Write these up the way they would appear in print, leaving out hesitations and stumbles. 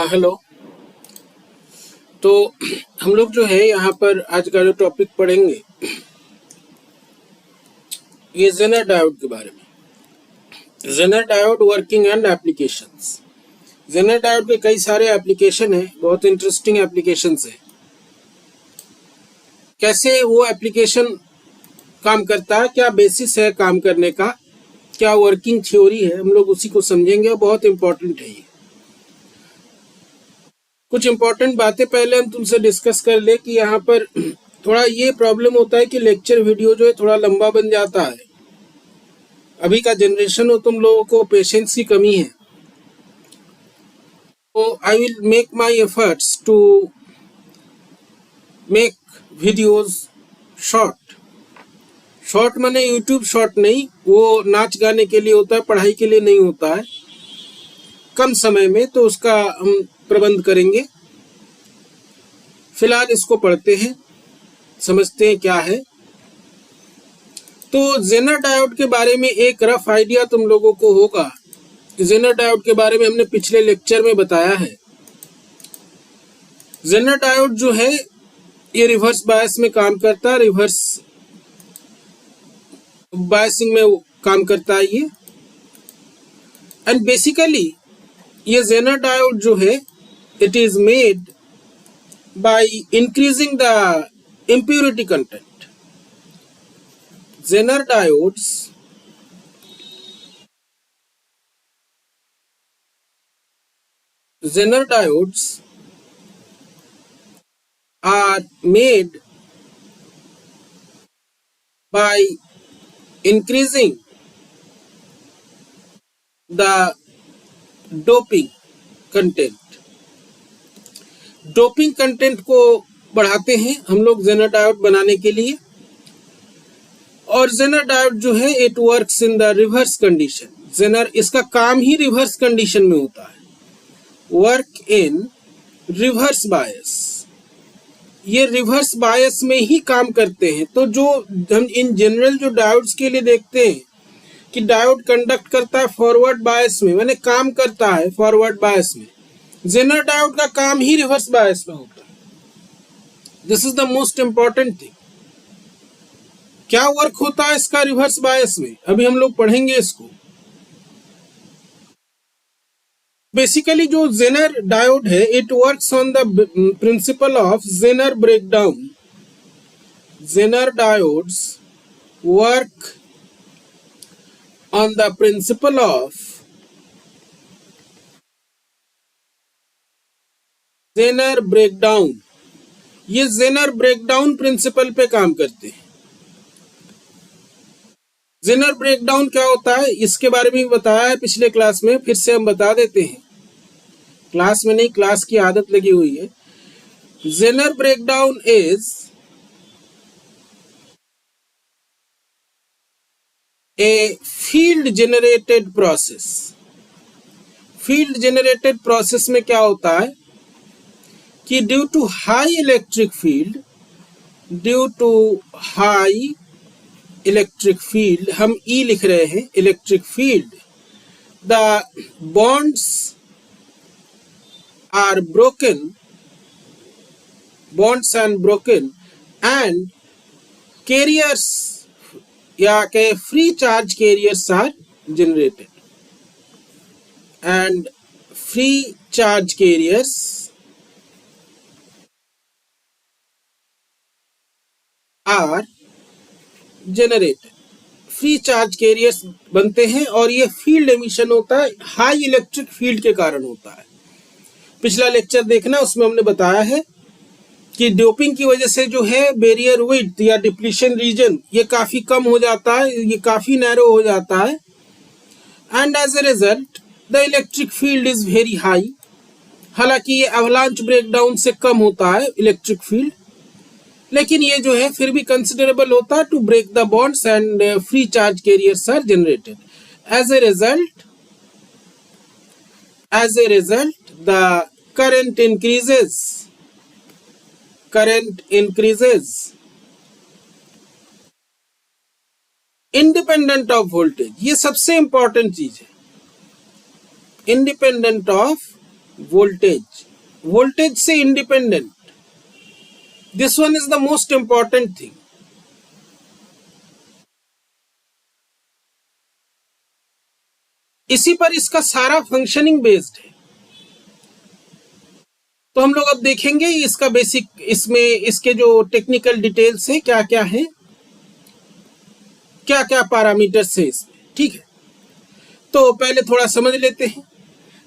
Hello. तो हम लोग जो है यहाँ पर आज का जो टॉपिक पढ़ेंगे ये जेनर डायोड के बारे में। Zener diode working and applications. Zener diode के कई सारे एप्लीकेशन हैं, बहुत इंटरेस्टिंग एप्लीकेशंस हैं। कैसे वो एप्लीकेशन काम करता है, क्या बेसिस है काम करने का, क्या वर्किंग थ्योरी है, हम लोग उसी को समझेंगे और बहुत इंपॉर्टेंट है ये। कुछ इंपॉर्टेंट बातें पहले हम तुमसे डिस्कस कर ले कि यहाँ पर थोड़ा ये प्रॉब्लम होता है कि लेक्चर वीडियो जो है थोड़ा लंबा बन जाता है। अभी का जनरेशन हो, तुम लोगों को पेशेंस की कमी है। तो I will make my efforts to make videos short. Short माने यूट्यूब शॉर्ट नहीं, वो नाच गाने के लिए होता है, पढ़ाई के लिए नहीं होता है। कम समय में तो उसका हम प्रबंध करेंगे। फिलहाल इसको पढ़ते हैं, समझते हैं क्या है। तो जेनर डायोड के बारे में एक रफ आइडिया तुम लोगों को होगा। जेनर डायोड के बारे में हमने पिछले लेक्चर में बताया है। जेनर डायोड जो है ये रिवर्स बायस में काम करता है, रिवर्स बायसिंग में काम करता है ये। एंड बेसिकली ये जेनर डायोड जो है it is made by increasing the impurity content. Zener diodes are made by increasing the doping content. Doping content को बढ़ाते हैं हम लोग जेनर डायोड बनाने के लिए। और जेनर डायोड जो है it works in the reverse condition. Zener इसका काम ही रिवर्स कंडीशन में होता है, वर्क इन रिवर्स बायस। ये रिवर्स बायस में ही काम करते हैं। तो जो हम इन जनरल जो डायोड्स के लिए देखते हैं कि डायोड कंडक्ट करता है फॉरवर्ड बायस में, माने काम करता है फॉरवर्ड बायस में, जेनर डायोड का काम ही रिवर्स बायस में होता है। This is the most important thing. क्या वर्क होता है इसका रिवर्स बायस में, अभी हम लोग पढ़ेंगे इसको। बेसिकली जो जेनर डायोड है it works on the principle of Zener breakdown. Zener diodes work on the principle of Zener breakdown. ये जेनर ब्रेकडाउन प्रिंसिपल पे काम करते हैं। जेनर ब्रेकडाउन क्या होता है इसके बारे में बताया है पिछले क्लास में, फिर से हम बता देते हैं। क्लास में नहीं, क्लास की आदत लगी हुई है। Zener breakdown is a field generated process. Field generated process में क्या होता है कि due to high electric field, हम E लिख रहे हैं, electric field, the bonds are broken, bonds and broken and carriers या कहे free charge carriers are generated and free charge carriers are generated. Free charge carriers बनते हैं और ये फील्ड एमिशन होता है, हाई इलेक्ट्रिक फील्ड के कारण होता है। पिछला लेक्चर देखना, उसमें हमने बताया है कि डोपिंग की वजह से जो है बैरियर विड्थ या डिप्लीशन रीजन ये काफी कम हो जाता है, ये काफी नैरो हो जाता है। And as a result the electric field is very high. हालांकि ये अवलांच ब्रेकडाउन से कम होता है इलेक्ट्रिक फील्ड, लेकिन ये जो है फिर भी कंसिडरेबल होता है to break the bonds and free charge carriers are generated. As a result the current increases independent of voltage। ये सबसे इंपॉर्टेंट चीज है, independent of वोल्टेज से independent, this one is the most important thing. इसी पर इसका सारा functioning based है। तो हम लोग अब देखेंगे इसका बेसिक, इसमें इसके जो टेक्निकल डिटेल्स हैं क्या क्या है, क्या क्या पैरामीटर्स है इसमें, ठीक है। तो पहले थोड़ा समझ लेते हैं।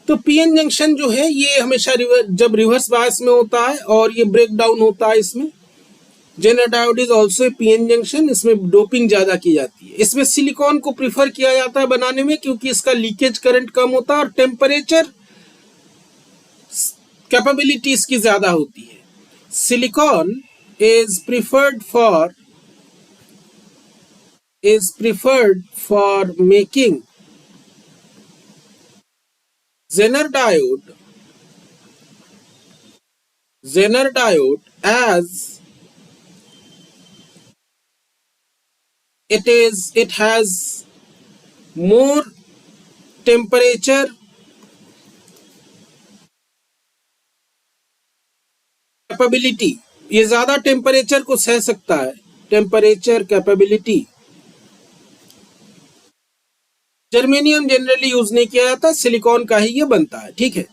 तो पीएन जंक्शन जो है ये हमेशा जब रिवर्स बायस में होता है और ये ब्रेक डाउन होता है इसमें। Zener diode is also PN junction, इसमें डोपिंग ज्यादा की जाती है। इसमें सिलिकॉन को प्रिफर किया जाता है बनाने में क्योंकि इसका लीकेज करंट कम होता है और टेम्परेचर कैपेबिलिटी इसकी ज्यादा होती है। Silicon is preferred for making Zener diode as it has more temperature capability, ये ज्यादा टेम्परेचर को सह सकता है। Temperature capability, germanium generally use नहीं किया जाता, सिलिकॉन का ही ये बनता है, ठीक है।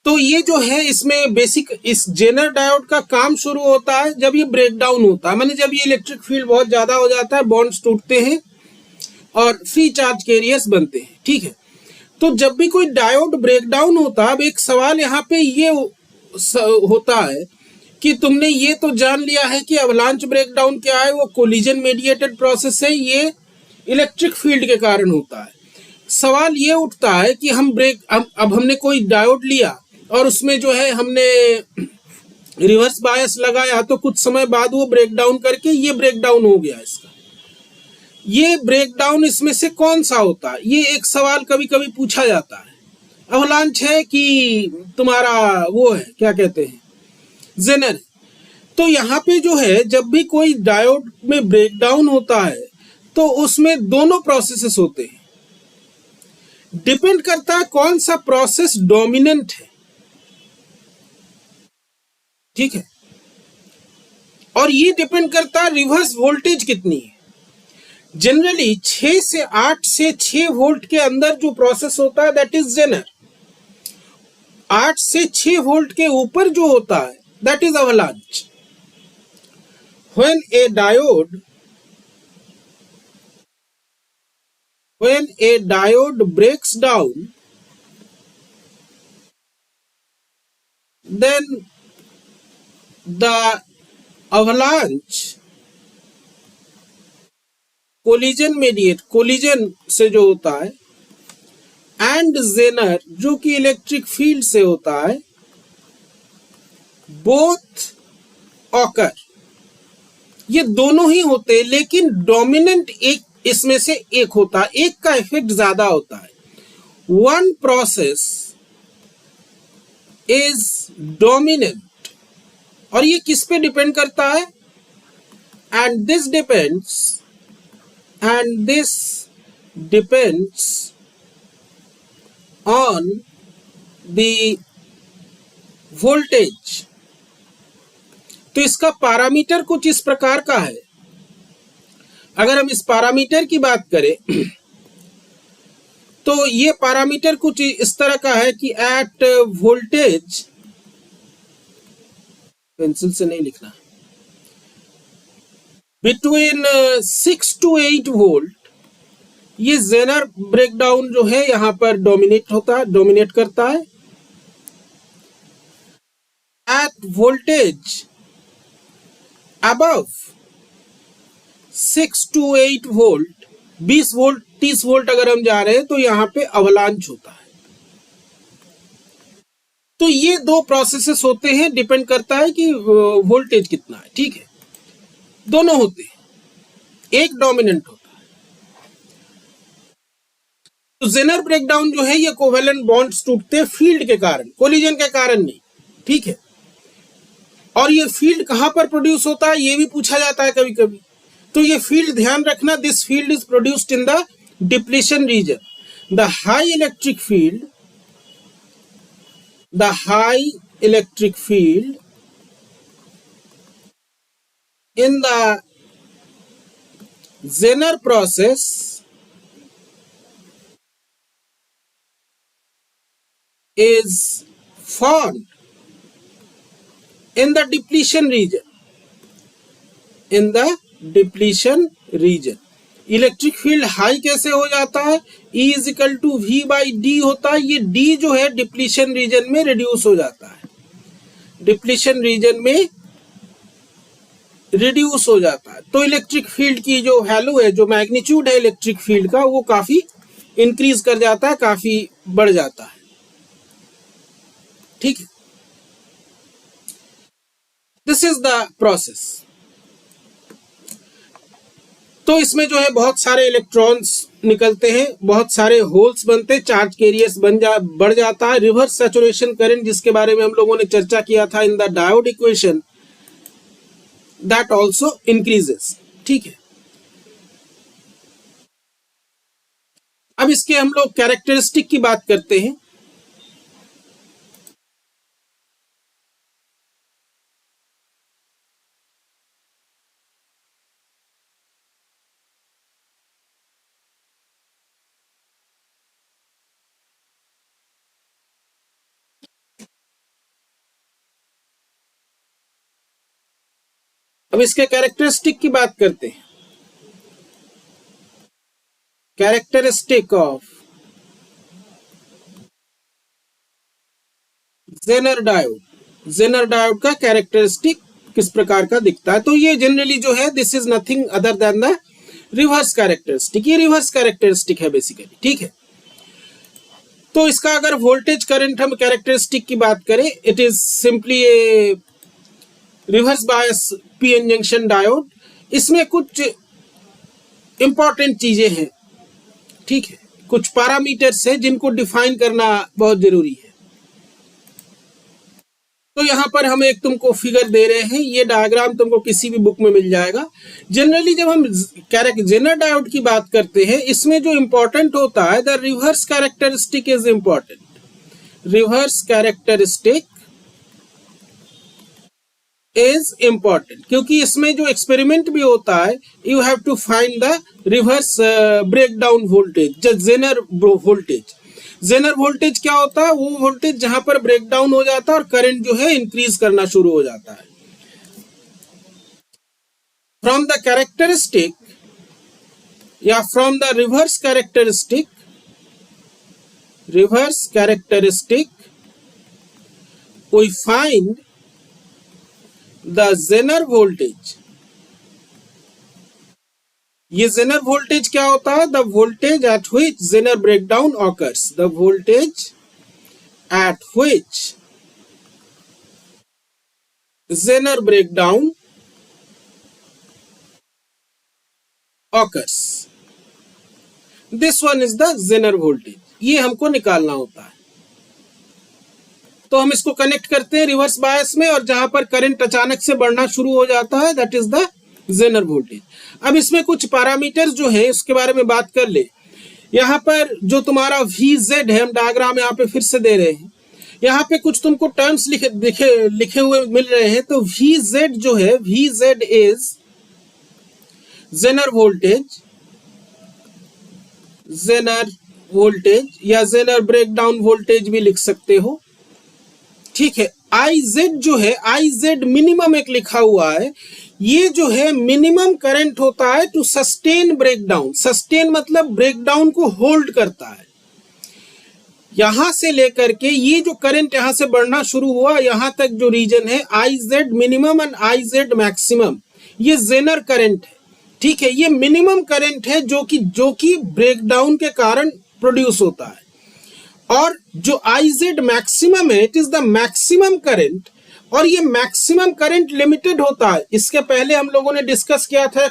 तो ये जो है इसमें बेसिक, इस जेनर डायोड का काम शुरू होता है जब ये ब्रेक डाउन होता है, माने जब ये इलेक्ट्रिक फील्ड बहुत ज्यादा हो जाता है, बॉन्ड्स टूटते हैं और फ्री चार्ज कैरियर्स बनते हैं, ठीक है। तो जब भी कोई डायोड ब्रेक डाउन होता है, अब एक सवाल यहाँ पे ये होता है कि तुमने ये तो जान लिया है कि अवलांच ब्रेकडाउन क्या है, वो कोलिजन मेडिएटेड प्रोसेस है, ये इलेक्ट्रिक फील्ड के कारण होता है। सवाल ये उठता है कि हम अब हमने कोई डायोड लिया और उसमें जो है हमने रिवर्स बायस लगाया, तो कुछ समय बाद वो ब्रेक डाउन करके ये ब्रेक डाउन हो गया इसका। ये ब्रेक डाउन इसमें से कौन सा होता है, ये एक सवाल कभी कभी पूछा जाता है। अवलांच है कि तुम्हारा वो है, क्या कहते हैं, जेनर। तो यहाँ पे जो है जब भी कोई डायोड में ब्रेक डाउन होता है तो उसमें दोनों प्रोसेसेस होते हैं। डिपेंड करता है कौन सा प्रोसेस डोमिनेंट है, ठीक है, और ये डिपेंड करता है रिवर्स वोल्टेज कितनी है। जनरली 6 से 8 से 6 वोल्ट के अंदर जो प्रोसेस होता है दैट इज जेनर। 8 से 6 वोल्ट के ऊपर जो होता है that is avalanche. When a diode breaks down, then the avalanche collision से जो होता है and zener जो कि इलेक्ट्रिक फील्ड से होता है, both occur, ये दोनों ही होते हैं, लेकिन डोमिनेंट एक इसमें से एक होता है, एक का इफेक्ट ज्यादा होता है। वन प्रोसेस इज डोमिनेंट, और ये किस पे डिपेंड करता है, and this depends on the voltage. तो इसका पैरामीटर कुछ इस प्रकार का है। अगर हम इस पैरामीटर की बात करें तो ये पैरामीटर कुछ इस तरह का है कि एट वोल्टेज, पेंसिल से नहीं लिखना, बिटवीन 6 to 8 वोल्ट ये जेनर ब्रेकडाउन जो है यहां पर डोमिनेट करता है। At voltage above 6 to 8 volt, 20 volt 30 volt अगर हम जा रहे हैं तो यहां पे अवलांच होता है। तो ये दो प्रोसेसेस होते हैं, डिपेंड करता है कि वोल्टेज कितना है, ठीक है, दोनों होते हैं, एक डोमिनेंट होता है। तो जेनर ब्रेकडाउन जो है ये कोवेलेंट बॉन्ड्स टूटते हैं फील्ड के कारण, कोलिजन के कारण नहीं, ठीक है। और ये फील्ड कहां पर प्रोड्यूस होता है ये भी पूछा जाता है कभी कभी। तो ये फील्ड ध्यान रखना, this field is produced in the depletion region. The high electric field the high electric field in the Zener process is formed in the depletion region. In the depletion region electric field high कैसे हो जाता है? E is equal to V by D होता है. ये D जो है depletion region में रिड्यूस हो जाता है, डिप्लीशन रीजन में रिड्यूस हो जाता है. तो इलेक्ट्रिक फील्ड की जो वैल्यू है, जो मैग्नीट्यूड है इलेक्ट्रिक फील्ड का, वो काफी इंक्रीज कर जाता है, काफी बढ़ जाता है. ठीक है, दिस इज द प्रोसेस. तो इसमें जो है बहुत सारे इलेक्ट्रॉन्स निकलते हैं, बहुत सारे होल्स बनते हैं, चार्ज कैरियर्स बढ़ जाता है. रिवर्स सैचुरेशन करंट, जिसके बारे में हम लोगों ने चर्चा किया था in the diode equation, that also increases. ठीक है, अब इसके हम लोग कैरेक्टरिस्टिक की बात करते हैं. अब इसके कैरेक्टरिस्टिक की बात करते हैं. Characteristic of Zener diode. Zener diode का कैरेक्टरिस्टिक किस प्रकार का दिखता है? तो ये जनरली जो है, this is nothing other than the reverse characteristic. ये रिवर्स कैरेक्टरिस्टिक है बेसिकली. ठीक है, तो इसका अगर वोल्टेज करंट हम कैरेक्टरिस्टिक की बात करें, it is simply A reverse bias PN junction diode. इसमें कुछ इंपॉर्टेंट चीजें हैं. ठीक है, कुछ पैरामीटर्स हैं जिनको डिफाइन करना बहुत जरूरी है. तो यहां पर हम एक तुमको फिगर दे रहे हैं, ये डायग्राम तुमको किसी भी बुक में मिल जाएगा. जनरली जब हम जेनर डायोड की बात करते हैं, इसमें जो इंपॉर्टेंट होता है, the reverse characteristic is important. Reverse characteristic is important, क्योंकि इसमें जो एक्सपेरिमेंट भी होता है, you have to find the reverse breakdown voltage. Zener voltage, Zener voltage क्या होता है? वो वोल्टेज जहां पर ब्रेकडाउन हो जाता है और करंट जो है इंक्रीज करना शुरू हो जाता है. फ्रॉम द कैरेक्टरिस्टिक या from the reverse characteristic, we find the Zener voltage. ये Zener voltage क्या होता है? The voltage at which Zener breakdown occurs. The voltage at which Zener breakdown occurs. This one is the Zener voltage. ये हमको निकालना होता है. तो हम इसको कनेक्ट करते हैं रिवर्स बायस में, और जहां पर करंट अचानक से बढ़ना शुरू हो जाता है, that is the Zener voltage. अब इसमें कुछ पैरामीटर्स जो है उसके बारे में बात कर ले. यहां पर जो तुम्हारा VZ है, हम डायग्राम यहां पे फिर से दे रहे हैं. यहां पे कुछ तुमको टर्म्स लिखे हुए मिल रहे हैं. तो VZ जो है, VZ इज जेनर वोल्टेज या जेनर ब्रेकडाउन वोल्टेज भी लिख सकते हो. ठीक है, IZ जो है, IZ मिनिमम एक लिखा हुआ है. ये जो है मिनिमम करंट होता है टू सस्टेन ब्रेकडाउन. सस्टेन मतलब ब्रेकडाउन को होल्ड करता है. यहां से लेकर के ये जो करंट यहां से बढ़ना शुरू हुआ, यहां तक जो रीजन है, IZ minimum and IZ maximum, ये जेनर करंट है. ठीक है, ये मिनिमम करंट है जो कि ब्रेकडाउन के कारण प्रोड्यूस होता है. और जो IZ मैक्सिमम है, it is the maximum current. और ये मैक्सिमम करंट लिमिटेड होता है. इसके पहले हम लोगों ने डिस्कस किया था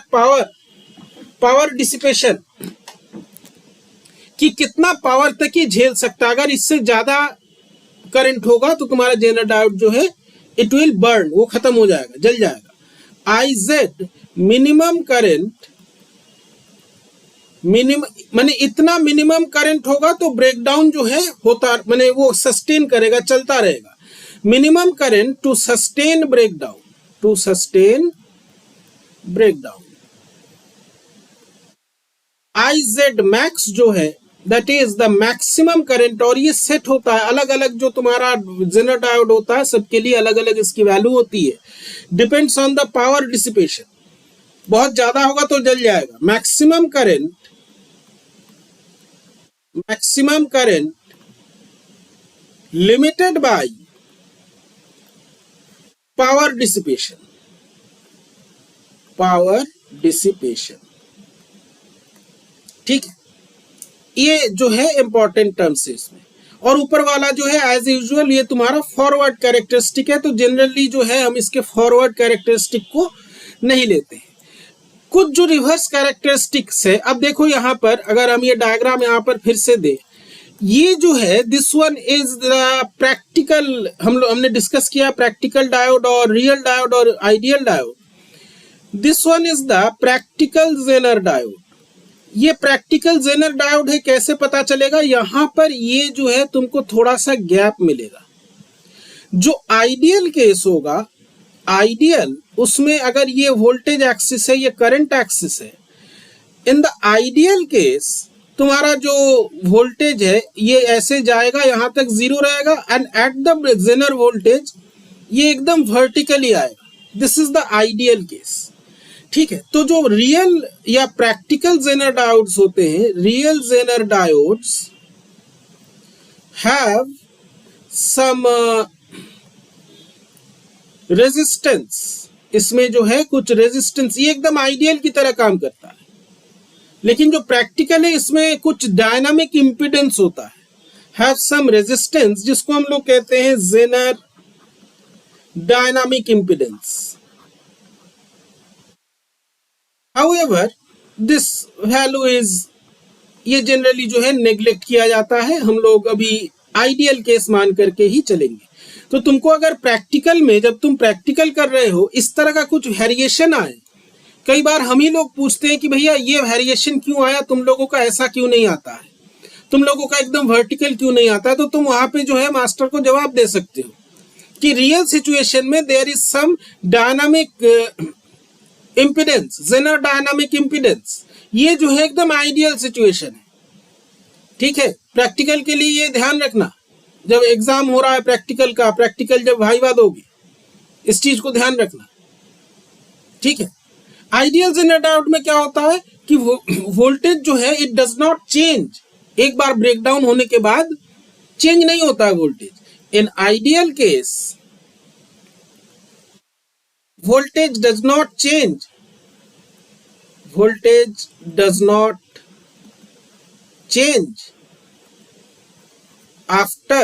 पावर डिसिपेशन, कि कितना पावर तक ही झेल सकता है. अगर इससे ज्यादा करंट होगा तो तुम्हारा जेनर डायोड जो है, इट विल बर्न, वो खत्म हो जाएगा, जल जाएगा. IZ मिनिमम करंट मिनिमम माने इतना मिनिमम करंट होगा तो ब्रेकडाउन जो है होता माने वो सस्टेन करेगा, चलता रहेगा। Minimum current to sustain breakdown, to sustain breakdown. IZ max जो है that is the maximum current, और ये सेट होता है अलग अलग, जो तुम्हारा जेनर डायोड होता है सबके लिए अलग अलग इसकी वैल्यू होती है, depends on the power dissipation. बहुत ज्यादा होगा तो जल जाएगा। Maximum current limited by power dissipation, ठीक है। ये जो है इंपॉर्टेंट टर्म्स है इसमें। और ऊपर वाला जो है एज यूजुअल ये तुम्हारा फॉरवर्ड कैरेक्टरिस्टिक है, तो जनरली जो है हम इसके फॉरवर्ड कैरेक्टरिस्टिक को नहीं लेते हैं। कुछ जो रिवर्स कैरेक्टरिस्टिक्स है, अब देखो यहाँ पर अगर हम ये डायग्राम यहाँ पर फिर से दे, ये जो है this one is the practical, हमने डिस्कस किया प्रैक्टिकल डायोड और रियल डायोड और ideal diode. This one is the practical Zener diode. ये प्रैक्टिकल जेनर डायोड है, कैसे पता चलेगा? यहां पर ये जो है तुमको थोड़ा सा गैप मिलेगा। जो आइडियल केस होगा, आइडियल उसमें अगर ये वोल्टेज एक्सिस है, ये करंट एक्सिस है, इन द आइडियल केस तुम्हारा जो वोल्टेज है ये ऐसे जाएगा, यहां तक जीरो रहेगा, and at the Zener voltage ये एकदम वर्टिकली आएगा। This is the ideal case, ठीक है। तो जो रियल या प्रैक्टिकल जेनर डायोड्स होते हैं, real Zener diodes have some resistance, इसमें जो है कुछ रेजिस्टेंस, ये एकदम आइडियल की तरह काम करता है। लेकिन जो प्रैक्टिकल है इसमें कुछ डायनामिक इंपिडेंस होता है, हैव सम रेजिस्टेंस, जिसको हम लोग कहते हैं Zener dynamic impedance. However, this value is, ये जनरली जो है नेग्लेक्ट किया जाता है, हम लोग अभी आइडियल केस मान करके ही चलेंगे। तो तुमको अगर प्रैक्टिकल में, जब तुम प्रैक्टिकल कर रहे हो, इस तरह का कुछ वेरिएशन आए, कई बार हम ही लोग पूछते हैं कि भैया ये वेरिएशन क्यों आया, तुम लोगों का ऐसा क्यों नहीं आता है, तुम लोगों का एकदम वर्टिकल क्यों नहीं आता है, तो तुम वहां पे जो है मास्टर को जवाब दे सकते हो कि रियल सिचुएशन में there is some dynamic impedance, Zener dynamic impedance, ये जो है एकदम आइडियल सिचुएशन है, ठीक है। प्रैक्टिकल के लिए ये ध्यान रखना, जब एग्जाम हो रहा है प्रैक्टिकल का, प्रैक्टिकल जब वाइवा दोगे, इस चीज को ध्यान रखना, ठीक है। आइडियल जेनर डायोड में क्या होता है कि वोल्टेज जो है इट डज नॉट चेंज, एक बार ब्रेकडाउन होने के बाद चेंज नहीं होता है voltage. In ideal case voltage does not change, voltage does not change after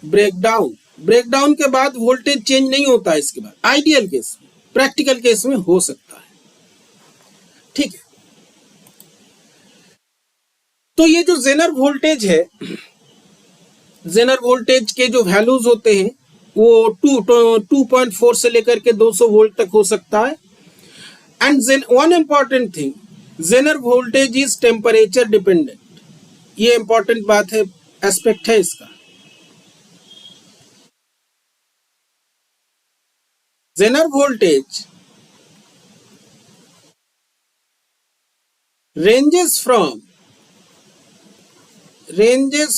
breakdown, breakdown के बाद वोल्टेज चेंज नहीं होता है इसके बाद, आइडियल केस में। प्रैक्टिकल केस में हो सकता है, ठीक है। तो ये जो जेनर वोल्टेज है, जेनर वोल्टेज के जो वैल्यूज होते हैं वो 2.4 से लेकर के 200 वोल्ट तक हो सकता है। And one important thing, Zener voltage is temperature dependent, ये इंपॉर्टेंट बात है, एस्पेक्ट है इसका। Zener voltage ranges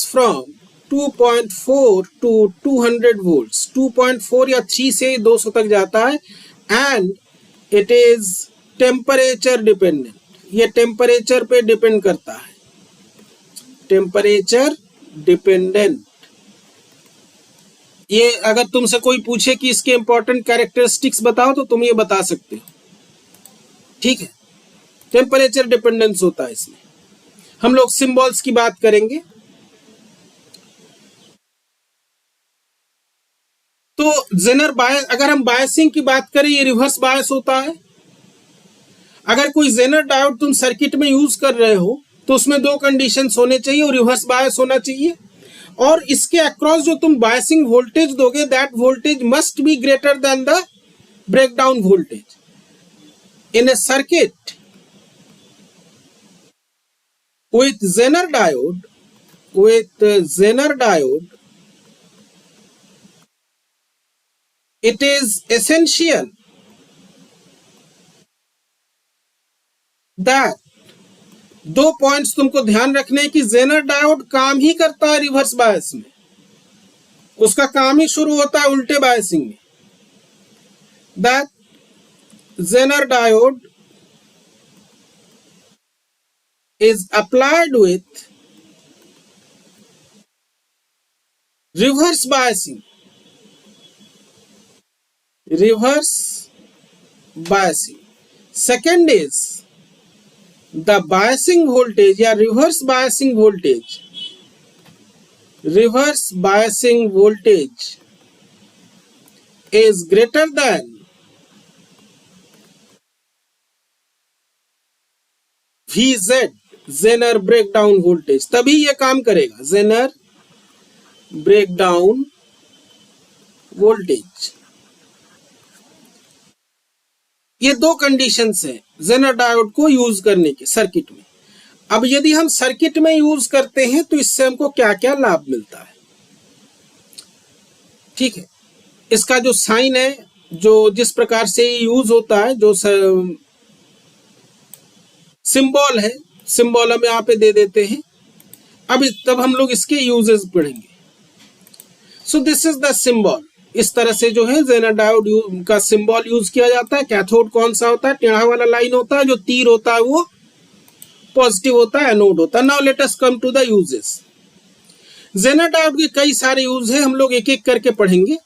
from 2.4 to 200 volts, 2.4 या 3 से 200 तक जाता है। And it is temperature dependent, ये टेम्परेचर पे डिपेंड करता है, टेम्परेचर डिपेंडेंट। ये अगर तुमसे कोई पूछे कि इसके इंपॉर्टेंट कैरेक्टरिस्टिक्स बताओ तो तुम ये बता सकते हो, ठीक है। टेम्परेचर डिपेंडेंस होता है इसमें। हम लोग सिंबल्स की बात करेंगे। तो जेनर बायस, अगर हम बायसिंग की बात करें, ये रिवर्स बायस होता है। अगर कोई जेनर डायोड तुम सर्किट में यूज कर रहे हो तो उसमें दो कंडीशंस होने चाहिए, और रिवर्स बायस होना चाहिए, और इसके अक्रॉस जो तुम बायसिंग वोल्टेज दोगे, that voltage must be greater than the breakdown voltage. In A circuit with Zener diode, it is essential that दो पॉइंट्स तुमको ध्यान रखने हैं कि जेनर डायोड काम ही करता है रिवर्स बायस में, उसका काम ही शुरू होता है उल्टे बायसिंग में. That Zener diode is applied with reverse biasing. Second is the biasing voltage या reverse biasing voltage is greater than VZ Zener breakdown voltage, तभी ये काम करेगा. Zener breakdown voltage. ये दो कंडीशंस हैं जेनर डायोड को यूज करने के सर्किट में. अब यदि हम सर्किट में यूज करते हैं तो इससे हमको क्या क्या लाभ मिलता है. ठीक है, इसका जो साइन है, जो जिस प्रकार से यूज होता है, जो सिंबल है, सिंबल हम यहाँ पे दे देते हैं. अब तब हम लोग इसके यूजेस पढ़ेंगे. So this is the symbol. इस तरह से जो है जेनर डायोड का सिंबल यूज किया जाता है. कैथोड कौन सा होता है? टेढ़ा वाला लाइन होता है. जो तीर होता है वो पॉजिटिव होता है, एनोड होता है. Now let us come to the uses. Zener diode के कई सारे यूज है, हम लोग एक एक करके पढ़ेंगे.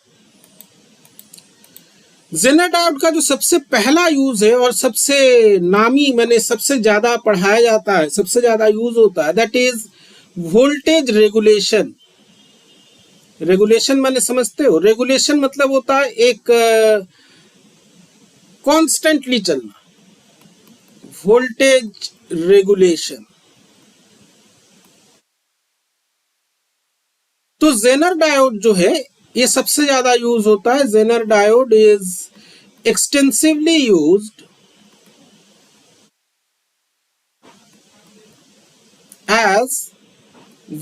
जेनर डायोड का जो सबसे पहला यूज है और सबसे नामी, मैंने सबसे ज्यादा पढ़ाया जाता है, सबसे ज्यादा यूज होता है, that is voltage regulation. Regulation माने समझते हो? रेगुलेशन मतलब होता है एक कॉन्स्टेंटली चलना. Voltage regulation. तो जेनर डायोड जो है ये सबसे ज्यादा यूज होता है. Zener diode is extensively used as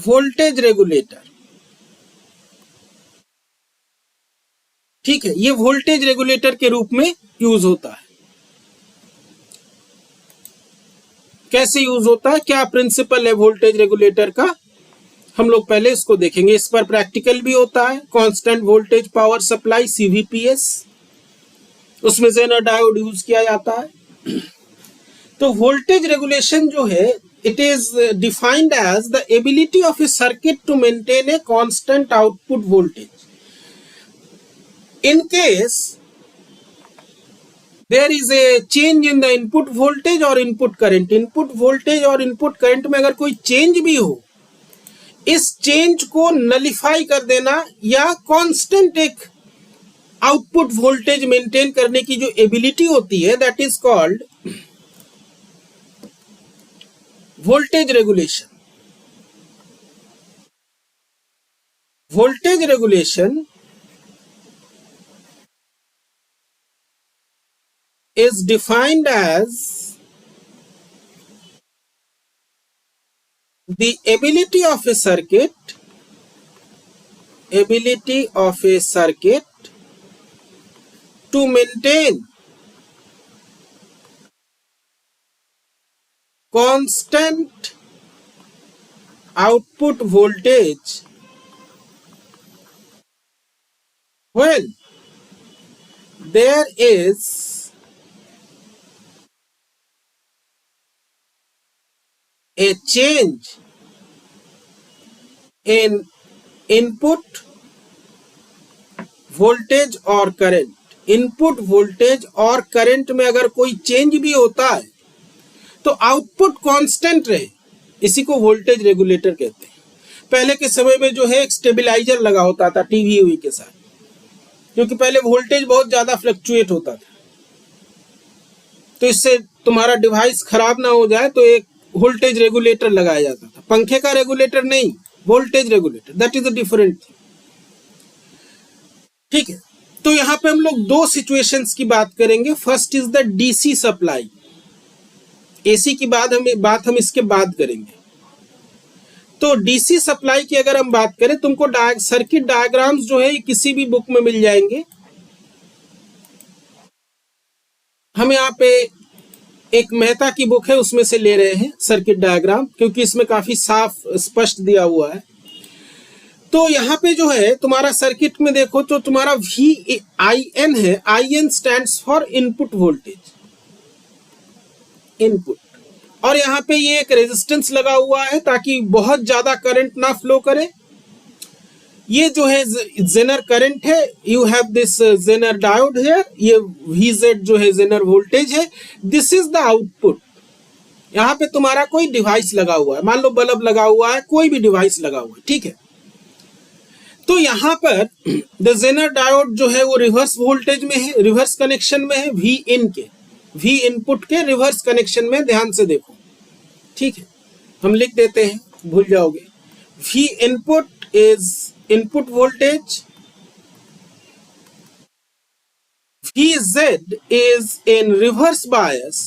voltage regulator. ठीक है, ये वोल्टेज रेगुलेटर के रूप में यूज होता है. कैसे यूज होता है, क्या प्रिंसिपल है वोल्टेज रेगुलेटर का, हम लोग पहले इसको देखेंगे. इस पर प्रैक्टिकल भी होता है. Constant voltage power supply CVPS, उसमें जेनर डायोड यूज किया जाता है. तो वोल्टेज रेगुलेशन जो है, it is defined as the ability of a circuit to maintain a constant output voltage in case there is a change in the input voltage or input current. input voltage और input current में अगर कोई change भी हो, इस change को nullify कर देना या कांस्टेंट एक आउटपुट वोल्टेज मेंटेन करने की जो एबिलिटी होती है, that is called voltage regulation. Voltage regulation is defined as the ability of a circuit to maintain constant output voltage when there is a change in input voltage और current. Input voltage और current में अगर कोई change भी होता है तो output constant रहे, इसी को वोल्टेज रेगुलेटर कहते हैं. पहले के समय में जो है एक स्टेबिलाईजर लगा होता था टीवी के साथ, क्योंकि पहले वोल्टेज बहुत ज्यादा फ्लक्चुएट होता था. तो इससे तुम्हारा डिवाइस खराब ना हो जाए तो एक वोल्टेज रेगुलेटर लगाया जाता था. पंखे का रेगुलेटर नहीं, voltage regulator. That is a different thing. ठीक है, तो यहां पे हम लोग दो सिचुएशंस की बात करेंगे. First is the DC supply. AC की बात हम इसके बाद करेंगे. तो डीसी सप्लाई की अगर हम बात करें, तुमको सर्किट डायग्राम्स जो है किसी भी बुक में मिल जाएंगे। हम यहाँ पे एक मेहता की बुक है उसमें से ले रहे हैं सर्किट डायग्राम, क्योंकि इसमें काफी साफ स्पष्ट दिया हुआ है। तो यहाँ पे जो है तुम्हारा सर्किट में देखो तो तुम्हारा VIN है। IN stands for input voltage, input. और यहाँ पे ये एक रेजिस्टेंस लगा हुआ है ताकि बहुत ज्यादा करंट ना फ्लो करे। ये जो है जेनर करंट है, you have this Zener diode है, ये VZ जो है जेनर वोल्टेज है, दिस इज द आउटपुट। यहाँ पे तुम्हारा कोई डिवाइस लगा हुआ है, मान लो बल्ब लगा हुआ है, कोई भी डिवाइस लगा हुआ है, ठीक है। तो यहाँ पर द जेनर डायोड जो है वो रिवर्स वोल्टेज में है, रिवर्स कनेक्शन में है, Vin के, V इनपुट के रिवर्स कनेक्शन में। ध्यान से देखो, ठीक है, हम लिख देते हैं, भूल जाओगे। V input is input voltage, VZ is in reverse bias,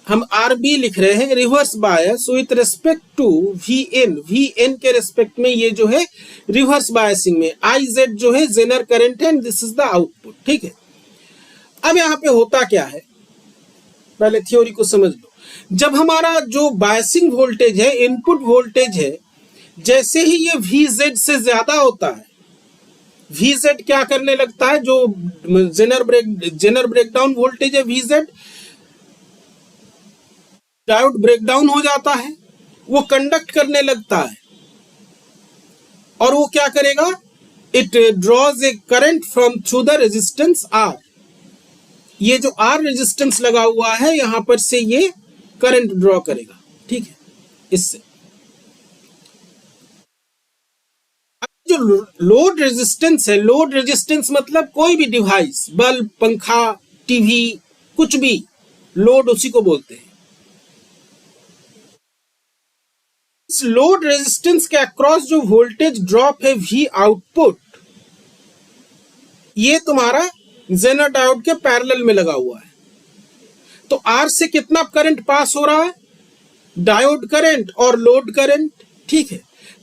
हम RB लिख रहे हैं, reverse bias with respect to VN के रिस्पेक्ट में ये जो है रिवर्स बायसिंग में। IZ जो है जेनर करंट है and this is the output, ठीक है। अब यहाँ पे होता क्या है, पहले थ्योरी को समझ लो। जब हमारा जो बायसिंग वोल्टेज है, इनपुट वोल्टेज है, जैसे ही ये VZ से ज्यादा होता है, VZ क्या करने लगता है, जो जेनर ब्रेकडाउन वोल्टेज है VZ, डायोड ब्रेकडाउन हो जाता है, वो कंडक्ट करने लगता है और वो क्या करेगा, it draws a current from through the resistance R। ये जो R रेजिस्टेंस लगा हुआ है यहां पर से ये करंट ड्रॉ करेगा, ठीक है। इससे जो लोड रेजिस्टेंस है, लोड रेजिस्टेंस मतलब कोई भी डिवाइस, बल्ब, पंखा, टीवी, कुछ भी लोड उसी को बोलते हैं। इस लोड रेजिस्टेंस के अक्रॉस जो वोल्टेज ड्रॉप है V आउटपुट, ये तुम्हारा जेनर डायोड के पैरेलल में लगा हुआ है। तो R से कितना करंट पास हो रहा है, डायोड करंट और लोड करंट, ठीक है।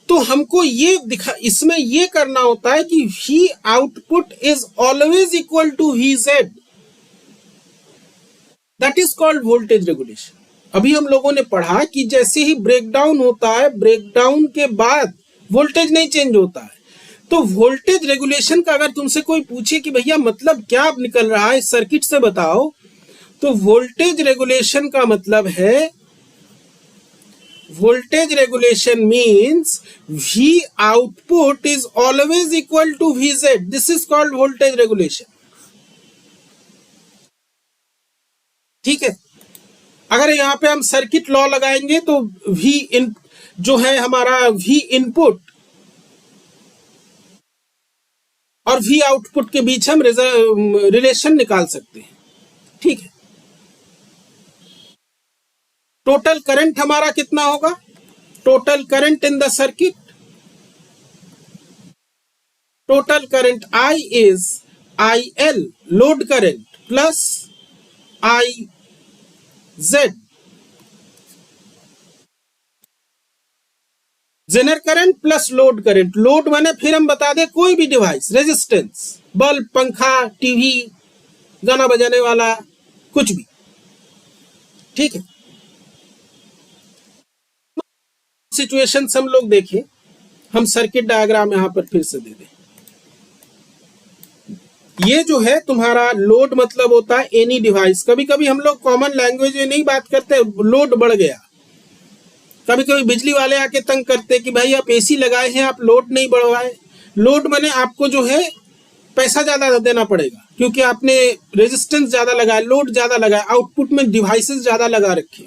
तो हमको ये इसमें ये करना होता है कि V output is always equal to VZ, that is called voltage regulation. अभी हम लोगों ने पढ़ा कि जैसे ही ब्रेकडाउन होता है, ब्रेकडाउन के बाद वोल्टेज नहीं चेंज होता है। तो वोल्टेज रेगुलेशन का अगर तुमसे कोई पूछे कि भैया मतलब क्या निकल रहा है सर्किट से बताओ, तो वोल्टेज रेगुलेशन का मतलब है, voltage regulation means V output is always equal to VZ, this is called voltage regulation, ठीक है। अगर यहाँ पे हम सर्किट लॉ लगाएंगे तो V इन जो है हमारा V इनपुट और V आउटपुट के बीच हम रिलेशन निकाल सकते हैं, ठीक है। टोटल करंट हमारा कितना होगा, total current in the circuit, total current I is IL load current plus IZ Zener current plus load current. Load माने फिर हम बता दें कोई भी डिवाइस, रेजिस्टेंस, बल्ब, पंखा, टीवी, गाना बजाने वाला, कुछ भी, ठीक है। सिचुएशन हम लोग देखें, हम सर्किट डायग्राम यहां पर फिर से दे दें। ये जो है तुम्हारा लोड मतलब होता है एनी डिवाइस। कभी कभी हम लोग कॉमन लैंग्वेज में नहीं बात करते, लोड बढ़ गया। कभी कभी बिजली वाले आके तंग करते कि भाई आप एसी लगाए हैं, आप लोड नहीं बढ़वाए। लोड माने आपको जो है पैसा ज्यादा देना पड़ेगा क्योंकि आपने रेजिस्टेंस ज्यादा लगाया, लोड ज्यादा लगाया, आउटपुट में डिवाइसेस ज्यादा लगा रखे।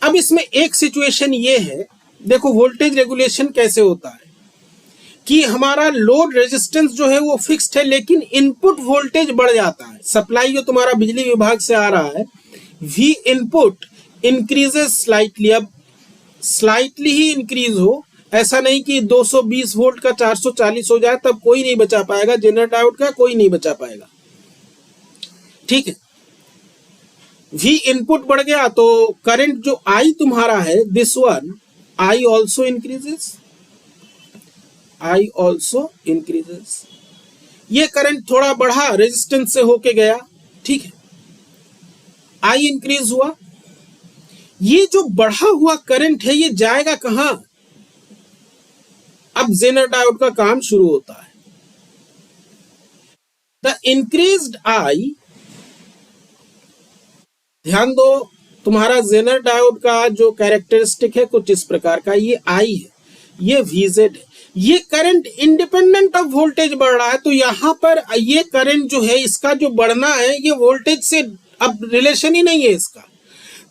अब इसमें एक सिचुएशन ये है, देखो वोल्टेज रेगुलेशन कैसे होता है कि हमारा लोड रेजिस्टेंस जो है वो फिक्स्ड है, लेकिन इनपुट वोल्टेज बढ़ जाता है। सप्लाई जो तुम्हारा बिजली विभाग से आ रहा है, V इनपुट इंक्रीजेस स्लाइटली। अब स्लाइटली ही इंक्रीज हो, ऐसा नहीं कि 220 वोल्ट का 440 हो जाए, तब कोई नहीं बचा पाएगा, जेनर डायोड का कोई नहीं बचा पाएगा, ठीक है। V इनपुट बढ़ गया तो करंट जो I तुम्हारा है, this one, I also increases, I also increases. ये करंट थोड़ा बढ़ा, रेजिस्टेंस से होके गया, ठीक है, I इंक्रीज हुआ. ये जो बढ़ा हुआ करंट है ये जाएगा कहां? अब जेनर डायोड का काम शुरू होता है. द इंक्रीज्ड आई, ध्यान दो, तुम्हारा जेनर डायोड का जो कैरेक्टरिस्टिक है कुछ इस प्रकार का. ये आई है, ये VZ है. ये करंट इंडिपेंडेंट ऑफ वोल्टेज बढ़ रहा है, तो यहां पर ये करंट जो है इसका जो बढ़ना है ये वोल्टेज से अब रिलेशन ही नहीं है इसका.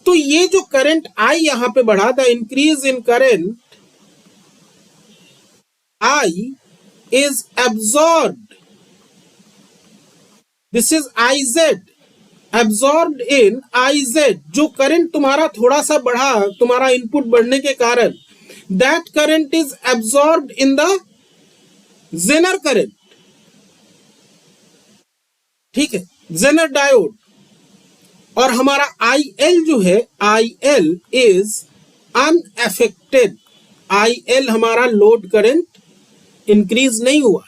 तो ये जो करंट आई यहां पे बढ़ा, the increase in current I is absorbed, this is IZ, absorbed in IZ. जो करंट तुम्हारा थोड़ा सा बढ़ा, तुम्हारा इनपुट बढ़ने के कारण, that current is absorbed in the Zener current. ठीक है, जेनर डायोड. और हमारा IL जो है, IL इज अनअफेक्टेड. IL हमारा लोड करंट इंक्रीज नहीं हुआ.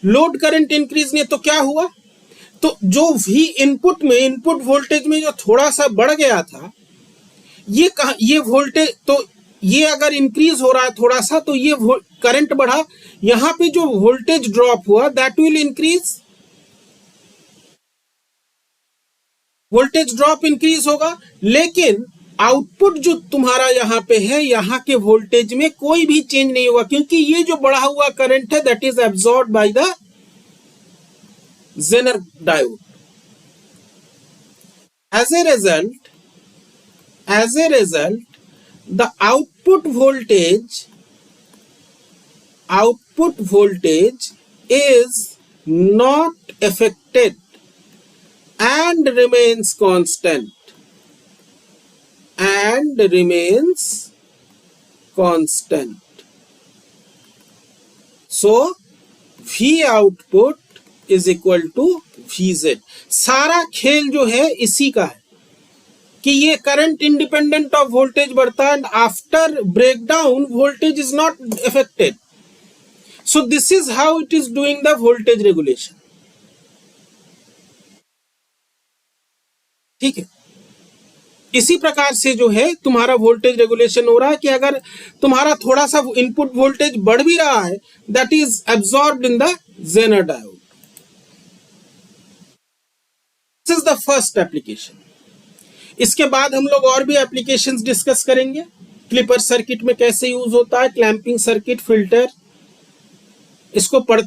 लोड करंट इंक्रीज नहीं, तो क्या हुआ? तो जो भी इनपुट में, इनपुट वोल्टेज में जो थोड़ा सा बढ़ गया था, ये वोल्टेज, तो ये अगर इंक्रीज हो रहा है थोड़ा सा, तो ये करंट बढ़ा. यहां पे जो वोल्टेज ड्रॉप हुआ that will increase, voltage drop increase होगा. लेकिन आउटपुट जो तुम्हारा यहां पे है, यहां के वोल्टेज में कोई भी चेंज नहीं होगा, क्योंकि ये जो बढ़ा हुआ करंट है that is absorbed by the Zener diode. As a result, the output voltage is not affected and remains constant. So V output is equal to VZ. सारा खेल जो है इसी का है कि ये करंट इंडिपेंडेंट ऑफ वोल्टेज बढ़ता है, after breakdown voltage is not affected. So this is how it is doing the voltage regulation. ठीक है, इसी प्रकार से जो है तुम्हारा वोल्टेज रेगुलेशन हो रहा है कि अगर तुम्हारा थोड़ा सा इनपुट वोल्टेज बढ़ भी रहा है, that is absorbed in the Zener diode. This is the first application. इसके बाद हम लोग और भी एप्लीकेशंस डिस्कस करेंगे. क्लिपर सर्किट में कैसे यूज होता है, क्लैंपिंग सर्किट, फिल्टर, इसको पढ़